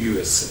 USA।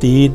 3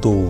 2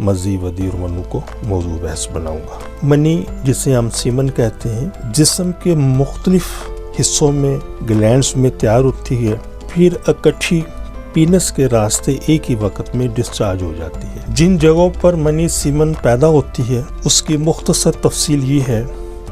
مزید ودی اور منو کو موضوع بحث بناؤں گا۔ منی جسے ہم سیمن کہتے ہیں، جسم کے مختلف حصوں میں گلینڈز میں تیار ہوتی ہے، پھر اکٹھی پینس کے راستے ایک ہی وقت میں ڈسچارج ہو جاتی ہے۔ جن جگہوں پر منی سیمن پیدا ہوتی ہے اس کی مختصر تفصیل یہ ہے: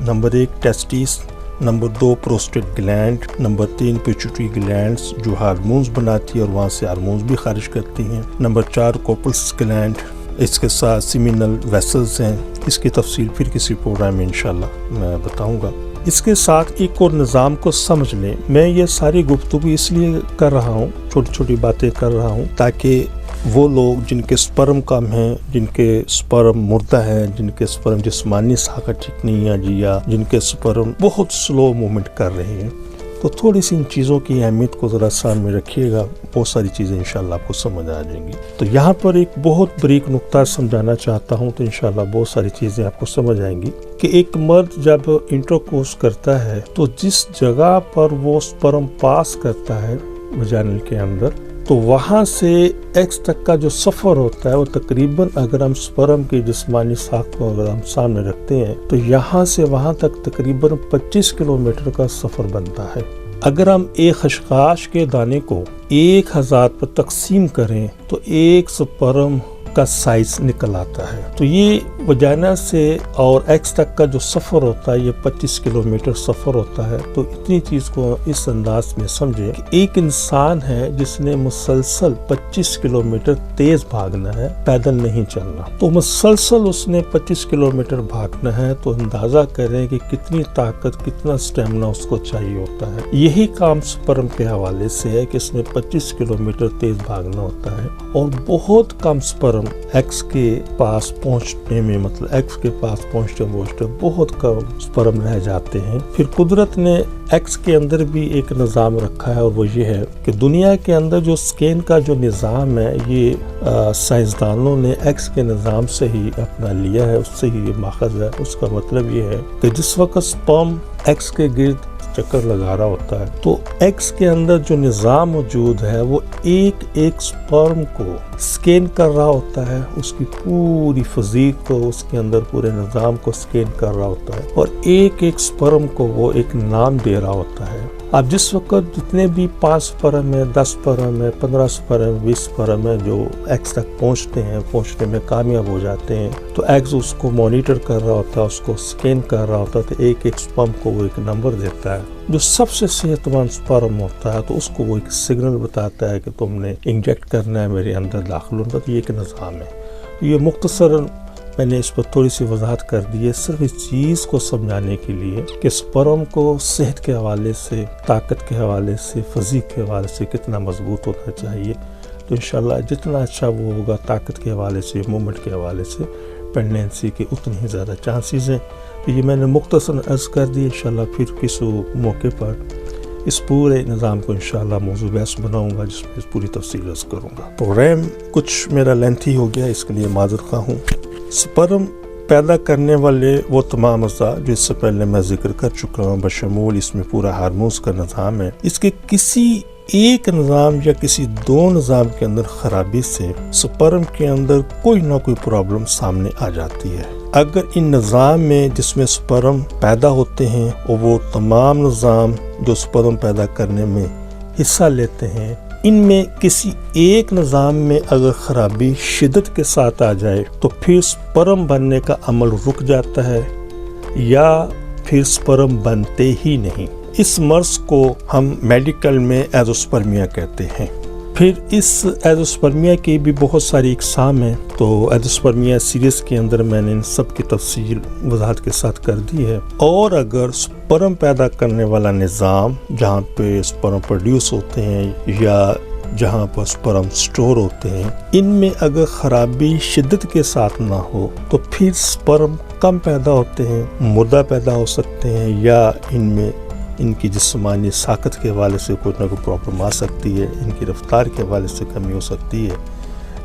number 1 testes, number 2 prostate gland, number 3 pituitary glands جو ہارمونز بناتی ہے اور وہاں سے ہارمونز بھی خارج کرتی ہیں، نمبر 4 کوپلس گلینڈ، اس کے ساتھ سیمینل ویسلز ہیں، اس کی تفصیل پھر کسی پروگرام میں انشاءاللہ میں بتاؤں گا۔ اس کے ساتھ ایک اور نظام کو سمجھ لیں، میں یہ ساری گفتگو اس لیے کر رہا ہوں، چھوٹی چھوٹی باتیں کر رہا ہوں تاکہ وہ لوگ جن کے سپرم کم ہیں، جن کے سپرم مردہ ہیں، جن کے سپرم جسمانی ساخت ٹھیک نہیں ہے یا جن کے سپرم بہت سلو موومنٹ کر رہے ہیں، تو تھوڑی سی ان چیزوں کی اہمیت کو ذرا سامنے رکھیے گا، بہت ساری چیزیں انشاءاللہ آپ کو سمجھ آ جائیں گی۔ تو یہاں پر ایک بہت بریک نقطہ سمجھانا چاہتا ہوں، تو انشاءاللہ بہت ساری چیزیں آپ کو سمجھ آئیں گی کہ ایک مرد جب انٹرکورس کرتا ہے تو جس جگہ پر وہ سپرم پاس کرتا ہے وجائنل کے اندر، تو وہاں سے ایکس تک کا جو سفر ہوتا ہے وہ تقریباً، اگر ہم سپرم کی جسمانی ساخت کو اگر ہم سامنے رکھتے ہیں تو یہاں سے وہاں تک تقریباً 25 کلومیٹر کا سفر بنتا ہے۔ اگر ہم ایک خشخاش کے دانے کو 1000 پر تقسیم کریں تو ایک سپرم کا سائز نکل آتا ہے۔ تو یہ وجائنا سے اور ایکس تک کا جو سفر ہوتا ہے یہ 25 کلومیٹر سفر ہوتا ہے۔ تو اتنی چیز کو اس انداز میں سمجھیں کہ ایک انسان ہے جس نے مسلسل 25 کلومیٹر تیز بھاگنا ہے، پیدل نہیں چلنا، تو مسلسل اس نے 25 کلومیٹر بھاگنا ہے، تو اندازہ کریں کہ کتنی طاقت، کتنا سٹیمنا اس کو چاہیے ہوتا ہے۔ یہی کام سپرم کے حوالے سے ہے کہ اس نے 25 کلومیٹر تیز بھاگنا ہوتا ہے، اور بہت کم سپرم ایکس کے پاس پہنچنے میں، مطلب ایکس کے پاس پہنچتے بہت کم سپرم رہ جاتے ہیں۔ پھر قدرت نے ایکس کے اندر بھی ایک نظام رکھا ہے، اور وہ یہ ہے کہ دنیا کے اندر جو سکین کا جو نظام ہے یہ سائنسدانوں نے ایکس کے نظام سے ہی اپنا لیا ہے، اس سے ہی یہ ماخذ ہے۔ اس کا مطلب یہ ہے کہ جس وقت سپرم ایکس کے گرد چکر لگا رہا ہوتا ہے تو ایکس کے اندر جو نظام موجود ہے وہ ایک ایک سپرم کو سکین کر رہا ہوتا ہے، اس کی پوری فزیک کو، اس کے اندر پورے نظام کو سکین کر رہا ہوتا ہے، اور ایک ایک سپرم کو وہ ایک نام دے رہا ہوتا ہے۔ اب جس وقت جتنے بھی 5 سپرم ہے، 10 سپرم ہے، 15 سپرم، 20 سپرم ہے جو ایکس تک پہنچنے میں کامیاب ہو جاتے ہیں، تو ایکس اس کو مانیٹر کر رہا ہوتا ہے، اس کو سکین کر رہا ہوتا ہے، تو ایک ایک سپرم کو وہ ایک نمبر دیتا ہے۔ جو سب سے صحت مند سپرم ہوتا ہے تو اس کو وہ ایک سگنل بتاتا ہے کہ تم نے انجیکٹ کرنا ہے، میرے اندر داخل ہونا، تو یہ ایک نظام ہے۔ یہ مختصراً میں نے اس پر تھوڑی سی وضاحت کر دی ہے، صرف اس چیز کو سمجھانے کے لیے کہ سپرم کو صحت کے حوالے سے، طاقت کے حوالے سے، فزیک کے حوالے سے کتنا مضبوط ہونا چاہیے۔ تو انشاءاللہ جتنا اچھا وہ ہوگا طاقت کے حوالے سے، موومنٹ کے حوالے سے، پریگنینسی کے اتنی ہی زیادہ چانسز ہیں۔ تو یہ میں نے مختصر عرض کر دی، انشاءاللہ پھر کسی موقع پر اس پورے نظام کو انشاءاللہ موضوع بحث بناؤں گا جس میں پوری تفصیل عرض کروں گا۔ پروگرام کچھ میرا لینتھی ہو گیا، اس کے لیے معذرت خواہ ہوں۔ سپرم پیدا کرنے والے وہ تمام اجزاء جو اس سے پہلے میں ذکر کر چکا ہوں، بشمول اس میں پورا ہارمونز کا نظام ہے، اس کے کسی ایک نظام یا کسی 2 نظام کے اندر خرابی سے سپرم کے اندر کوئی نہ کوئی پرابلم سامنے آ جاتی ہے۔ اگر ان نظام میں جس میں سپرم پیدا ہوتے ہیں اور وہ تمام نظام جو سپرم پیدا کرنے میں حصہ لیتے ہیں، ان میں کسی ایک نظام میں اگر خرابی شدت کے ساتھ آ جائے تو پھر سپرم بننے کا عمل رک جاتا ہے یا پھر سپرم بنتے ہی نہیں۔ اس مرض کو ہم میڈیکل میں ایزوسپرمیا کہتے ہیں۔ پھر اس ایزوسپرمیا کی بھی بہت ساری اقسام ہیں، تو ایزوسپرمیا سیریز کے اندر میں نے ان سب کی تفصیل وضاحت کے ساتھ کر دی ہے۔ اور اگر سپرم پیدا کرنے والا نظام جہاں پہ سپرم پروڈیوس ہوتے ہیں یا جہاں پر سپرم سٹور ہوتے ہیں، ان میں اگر خرابی شدت کے ساتھ نہ ہو تو پھر سپرم کم پیدا ہوتے ہیں، مردہ پیدا ہو سکتے ہیں، یا ان میں ان کی جسمانی ساخت کے حوالے سے کوئی نہ کوئی پرابلم آ سکتی ہے، ان کی رفتار کے حوالے سے کمی ہو سکتی ہے۔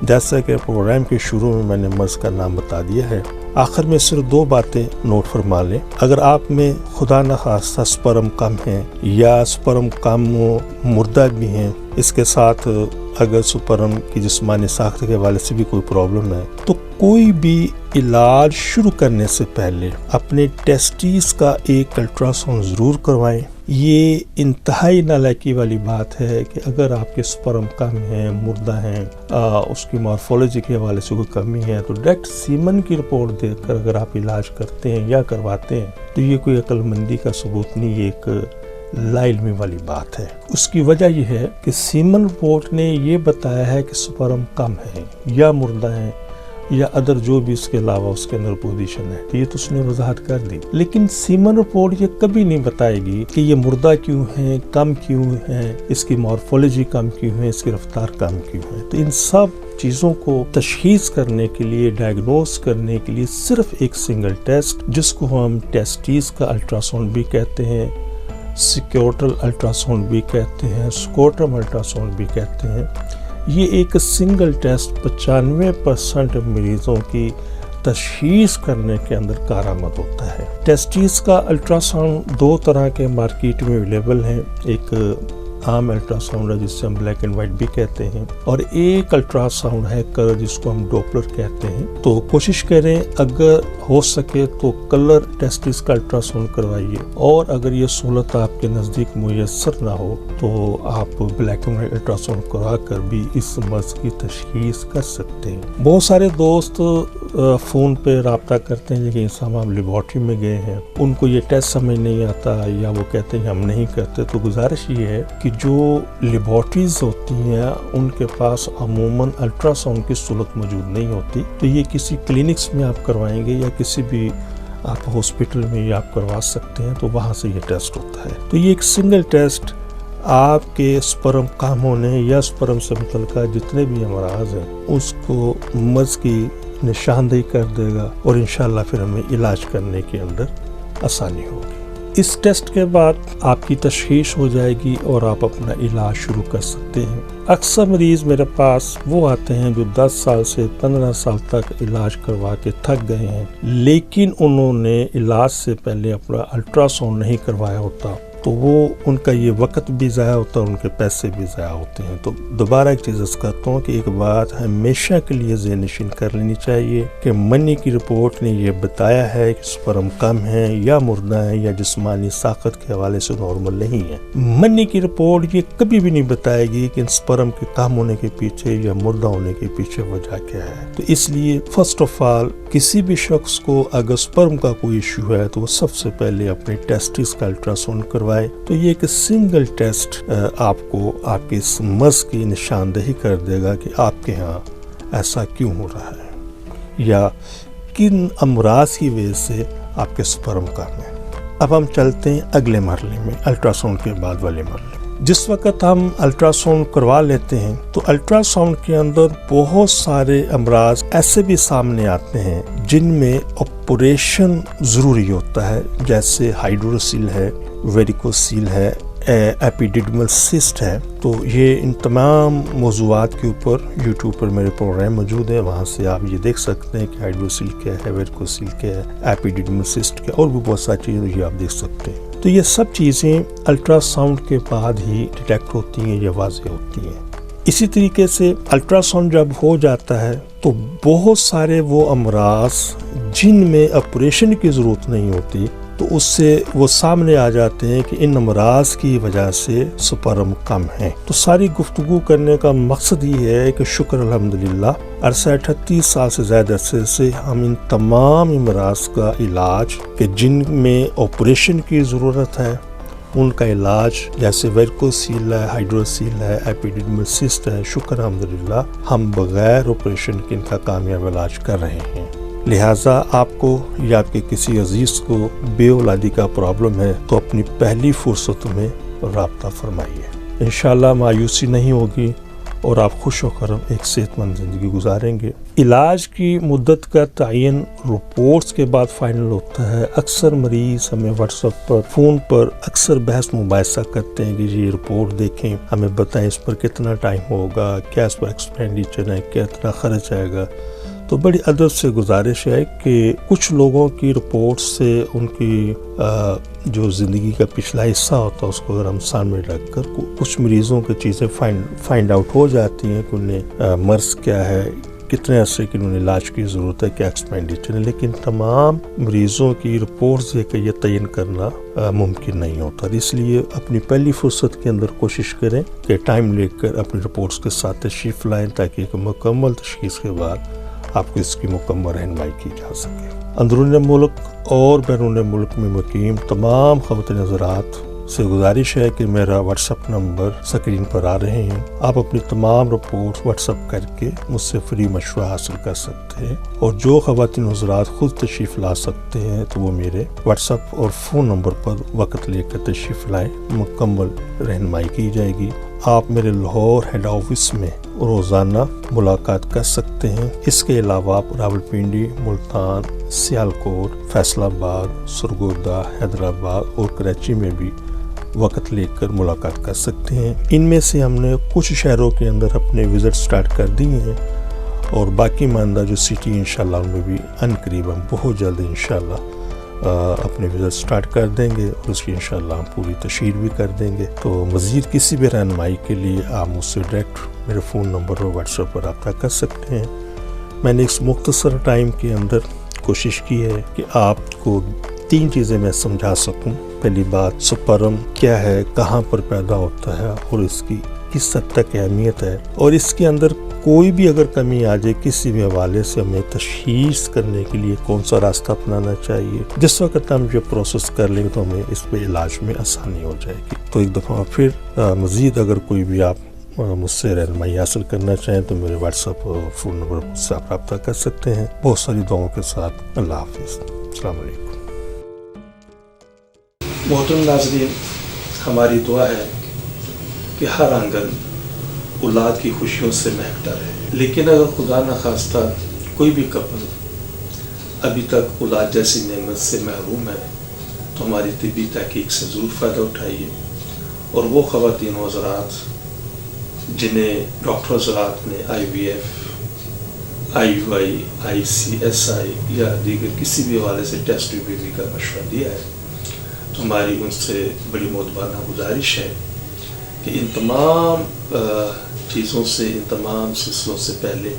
جیسا کہ پروگرام کے شروع میں نے مرض کا نام بتا دیا ہے، آخر میں صرف 2 باتیں نوٹ فرما لیں۔ اگر آپ میں خدا نخواستہ سپرم کم ہیں یا سپرم کم مردہ بھی ہیں، اس کے ساتھ اگر سپرم کی جسمانی ساخت کے حوالے سے بھی کوئی پرابلم ہے تو کوئی بھی علاج شروع کرنے سے پہلے اپنے ٹیسٹیز کا ایک الٹرا ساؤنڈ ضرور کروائیں۔ یہ انتہائی نالائکی والی بات ہے کہ اگر آپ کے سپرم کم ہیں، مردہ ہیں، اس کی مارفولوجی کے حوالے سے کوئی کمی ہے تو ڈائریکٹ سیمن کی رپورٹ دیکھ کر اگر آپ علاج کرتے ہیں یا کرواتے ہیں تو یہ کوئی عقل مندی کا ثبوت نہیں، یہ ایک لا علمی والی بات ہے۔ اس کی وجہ یہ ہے کہ سیمن رپورٹ نے یہ بتایا ہے کہ سپرم کم ہے یا مردہ ہیں یا ادر جو بھی اس کے علاوہ اس کے اندر پوزیشن ہے، یہ تو اس نے وضاحت کر دی، لیکن سیمن رپورٹ یہ کبھی نہیں بتائے گی کہ یہ مردہ کیوں ہے، کم کیوں ہے، اس کی مارفولوجی کم کیوں ہے، اس کی رفتار کم کیوں ہے۔ تو ان سب چیزوں کو تشخیص کرنے کے لیے، ڈائگنوز کرنے کے لیے صرف ایک سنگل ٹیسٹ جس کو ہم ٹیسٹیز کا الٹرا ساؤنڈ بھی کہتے ہیں، سیکیوٹل الٹرا ساؤنڈ بھی کہتے ہیں، سکوٹرم الٹرا ساؤنڈ بھی کہتے ہیں، یہ ایک سنگل ٹیسٹ 95% مریضوں کی تشخیص کرنے کے اندر کارآمد ہوتا ہے۔ ٹیسٹیز کا الٹرا ساؤنڈ دو طرح کے مارکیٹ میں اویلیبل ہیں، ایک عام الٹرا ساؤنڈ ہے جس سے ہم بلیک اینڈ وائٹ بھی کہتے ہیں، اور ایک الٹرا ساؤنڈ ہے کلر جس کو ہم ڈوپلر کہتے ہیں۔ تو کوشش کریں اگر ہو سکے تو کلر ٹیسٹس کا الٹرا ساؤنڈ کروائیے، اور اگر یہ سہولت آپ کے نزدیک میسر نہ ہو تو آپ black and white ultra sound کروا کر بھی اس مرض کی تشخیص کر سکتے ہیں۔ بہت سارے دوست فون پہ رابطہ کرتے ہیں لیکن ہم لیبارٹری میں گئے ہیں، ان کو یہ ٹیسٹ سمجھ نہیں آتا یا وہ کہتے ہیں ہم نہیں کرتے، تو گزارش یہ ہے کہ جو لیبارٹریز ہوتی ہیں ان کے پاس عموماً الٹرا ساؤنڈ کی سہولت موجود نہیں ہوتی، تو یہ کسی کلینکس میں آپ کروائیں گے یا کسی بھی آپ ہاسپٹل میں یہ آپ کروا سکتے ہیں، تو وہاں سے یہ ٹیسٹ ہوتا ہے۔ تو یہ ایک سنگل ٹیسٹ آپ کے سپرم کم ہونے یا سپرم سے متعلقہ جتنے بھی امراض ہیں اس کو مرض کی نشاندہی کر دے گا، اور انشاءاللہ پھر ہمیں علاج کرنے کے اندر آسانی ہوگی۔ اس ٹیسٹ کے بعد آپ کی تشخیص ہو جائے گی اور آپ اپنا علاج شروع کر سکتے ہیں۔ اکثر مریض میرے پاس وہ آتے ہیں جو 10 سال سے 15 سال تک علاج کروا کے تھک گئے ہیں، لیکن انہوں نے علاج سے پہلے اپنا الٹرا ساؤنڈ نہیں کروایا ہوتا، تو وہ ان کا یہ وقت بھی ضائع ہوتا ہے، ان کے پیسے بھی ضائع ہوتے ہیں۔ تو دوبارہ ایک چیز عرض کرتا ہوں کہ ایک بات ہمیشہ کے لیے ذہن نشین کر لینی چاہیے کہ منی کی رپورٹ نے یہ بتایا ہے کہ سپرم کم ہے یا مردہ ہے یا جسمانی ساخت کے حوالے سے نارمل نہیں ہے۔ منی کی رپورٹ یہ کبھی بھی نہیں بتائے گی کہ سپرم کے کم ہونے کے پیچھے یا مردہ ہونے کے پیچھے وجہ کیا ہے۔ تو اس لیے فرسٹ آف آل کسی بھی شخص کو اگر سپرم کا کوئی ایشو ہے تو وہ سب سے پہلے اپنے ٹیسٹس کا الٹرا ساؤنڈ کروائے۔ تو یہ ایک سنگل ٹیسٹ آپ کو آپ کے اس مرض کی نشاندہی کر دے گا کہ آپ کے ہاں ایسا کیوں ہو رہا ہے یا کن امراض کی وجہ سے آپ کے سپرم کم ہیں۔ اب ہم چلتے ہیں اگلے مرحلے میں، الٹرا ساؤنڈ کے بعد والے مرحلے میں۔ جس وقت ہم الٹرا ساؤنڈ کروا لیتے ہیں تو الٹرا ساؤنڈ کے اندر بہت سارے امراض ایسے بھی سامنے آتے ہیں جن میں آپریشن ضروری ہوتا ہے، جیسے ہائیڈروسیل ہے، ویریکوسیل ہے، ایپیڈیڈمل سسٹ ہے۔ تو یہ ان تمام موضوعات کے اوپر یوٹیوب پر میرے پروگرام موجود ہیں، وہاں سے آپ یہ دیکھ سکتے ہیں کہ ہائیڈروسیل کیا ہے، ویریکوسیل کیا ہے، ایپیڈیڈمل سسٹ کیا، اور بھی بہت ساری چیزیں یہ آپ دیکھ سکتے ہیں۔ تو یہ سب چیزیں الٹرا ساؤنڈ کے بعد ہی ڈیٹیکٹ ہوتی ہیں یا واضح ہوتی ہیں۔ اسی طریقے سے الٹرا ساؤنڈ جب ہو جاتا ہے تو بہت سارے وہ امراض جن میں آپریشن کی ضرورت نہیں ہوتی تو اس سے وہ سامنے آ جاتے ہیں کہ ان امراض کی وجہ سے سپرم کم ہیں۔ تو ساری گفتگو کرنے کا مقصد یہ ہے کہ شکر الحمدللہ عرصہ 38 سال سے زیادہ عرصے سے ہم ان تمام امراض کا علاج کہ جن میں آپریشن کی ضرورت ہے ان کا علاج، جیسے ویریکوسیل ہے، ہائیڈروسیل ہے، ایپیڈیڈمل سسٹ ہے، شکر الحمدللہ ہم بغیر آپریشن کے ان کا کامیاب علاج کر رہے ہیں۔ لہٰذا آپ کو یا آپ کے کسی عزیز کو بے اولادی کا پرابلم ہے تو اپنی پہلی فرصت میں رابطہ فرمائیے، انشاءاللہ مایوسی نہیں ہوگی اور آپ خوش و خرم ایک صحت مند زندگی گزاریں گے۔ علاج کی مدت کا تعین رپورٹس کے بعد فائنل ہوتا ہے۔ اکثر مریض ہمیں واٹس ایپ پر، فون پر اکثر بحث مباحثہ کرتے ہیں کہ یہ رپورٹ دیکھیں، ہمیں بتائیں اس پر کتنا ٹائم ہوگا، کیا اس پر ایکسپینڈیچر ہے، کتنا خرچ آئے گا۔ تو بڑی ادب سے گزارش ہے کہ کچھ لوگوں کی رپورٹ سے ان کی جو زندگی کا پچھلا حصہ ہوتا ہے اس کو اگر ہم سامنے رکھ کر کچھ مریضوں کی چیزیں فائنڈ آؤٹ ہو جاتی ہیں کہ انہیں مرض کیا ہے، کتنے عرصے کی انہیں علاج کی ضرورت ہے، کیا ایکسپینڈیچر ہے، لیکن تمام مریضوں کی رپورٹس دے کے یہ تعین کرنا ممکن نہیں ہوتا۔ اس لیے اپنی پہلی فرصت کے اندر کوشش کریں کہ ٹائم لے کر اپنی رپورٹس کے ساتھ تشریف لائیں تاکہ ایک مکمل تشخیص کے بعد آپ کو اس کی مکمل رہنمائی کی جا سکے۔ اندرون ملک اور بیرون ملک میں مقیم تمام خواتین حضرات سے گزارش ہے کہ میرا واٹس ایپ نمبر اسکرین پر آ رہے ہیں، آپ اپنی تمام رپورٹ واٹس ایپ کر کے مجھ سے فری مشورہ حاصل کر سکتے ہیں، اور جو خواتین حضرات خود تشریف لا سکتے ہیں تو وہ میرے واٹس ایپ اور فون نمبر پر وقت لے کر تشریف لائیں، مکمل رہنمائی کی جائے گی۔ آپ میرے لاہور ہیڈ آفس میں روزانہ ملاقات کر سکتے ہیں۔ اس کے علاوہ آپ راولپنڈی، ملتان، سیالکوٹ، فیصل آباد، سرگودا، حیدرآباد اور کراچی میں بھی وقت لے کر ملاقات کر سکتے ہیں۔ ان میں سے ہم نے کچھ شہروں کے اندر اپنے وزٹ سٹارٹ کر دیے ہیں، اور باقی ماندہ جو سٹی انشاءاللہ ان میں بھی ان قریب ہم بہت جلد انشاءاللہ اپنے وزٹ سٹارٹ کر دیں گے، اور اس کی انشاءاللہ ہم پوری تشہیر بھی کر دیں گے۔ تو مزید کسی بھی رہنمائی کے لیے آپ مجھ سے ڈائریکٹ میرے فون نمبر اور واٹس ایپ پر رابطہ کر سکتے ہیں۔ میں نے اس مختصر ٹائم کے اندر کوشش کی ہے کہ آپ کو 3 چیزیں میں سمجھا سکوں۔ پہلی بات، سپرم کیا ہے، کہاں پر پیدا ہوتا ہے، اور اس کی کس حد تک اہمیت ہے، اور اس کے اندر کوئی بھی اگر کمی آ جائے کسی بھی حوالے سے ہمیں تشخیص کرنے کے لیے کون سا راستہ اپنانا چاہیے۔ جس وقت ہم یہ پروسیس کر لیں گے تو ہمیں اس پہ علاج میں آسانی ہو جائے گی۔ تو ایک دفعہ پھر مزید اگر کوئی بھی آپ مجھ سے رہنمائی حاصل کرنا چاہیں تو میرے واٹس ایپ اور فون نمبر مجھ سے آپ رابطہ کر سکتے ہیں۔ بہت ساری دعاؤں کے ساتھ اللہ حافظ، السلام علیکم۔ محترم ناظرین، ہماری دعا ہے کہ ہر آنگن اولاد کی خوشیوں سے مہکتا رہے، لیکن اگر خدا نخواستہ کوئی بھی کپل ابھی تک اولاد جیسی نعمت سے محروم ہے تو ہماری طبی تحقیق سے ضرور فائدہ اٹھائیے، اور وہ خواتین و حضرات جنہیں ڈاکٹر حضرات نے IVF، IUI، ICSI یا دیگر کسی بھی حوالے سے ٹیسٹ ریویو کا مشورہ دیا ہے، تو ہماری ان سے بڑی مؤدبانہ گزارش ہے کہ ان تمام چیزوں سے، ان تمام سلسلوں سے پہلے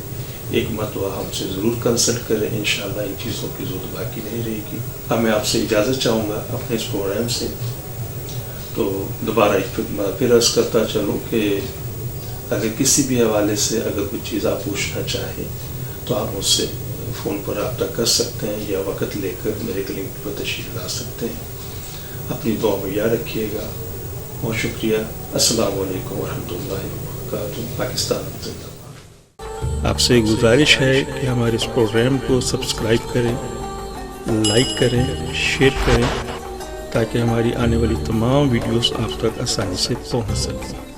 ایک مرتبہ ہم سے ضرور کنسلٹ کریں۔ انشاءاللہ ان چیزوں کی ضرورت باقی نہیں رہے گی۔ اب میں آپ سے اجازت چاہوں گا اپنے اس پروگرام سے، تو دوبارہ ایک پھر عرض کرتا چلوں کہ اگر کسی بھی حوالے سے اگر کوئی چیز آپ پوچھنا چاہیں تو آپ مجھ سے فون پر رابطہ کر سکتے ہیں، یا وقت لے کر میرے کلینک پر تشریف لا سکتے ہیں۔ اپنی دعا میں یاد رکھیے گا۔ بہت شکریہ۔ السلام علیکم ورحمۃ اللہ وبرکاتہ۔ پاکستان زندہ باد۔ آپ سے گزارش ہے کہ ہمارے اس پروگرام کو سبسکرائب کریں، لائک کریں، شیئر کریں، تاکہ ہماری آنے والی تمام ویڈیوز آپ تک آسانی سے پہنچ سکیں۔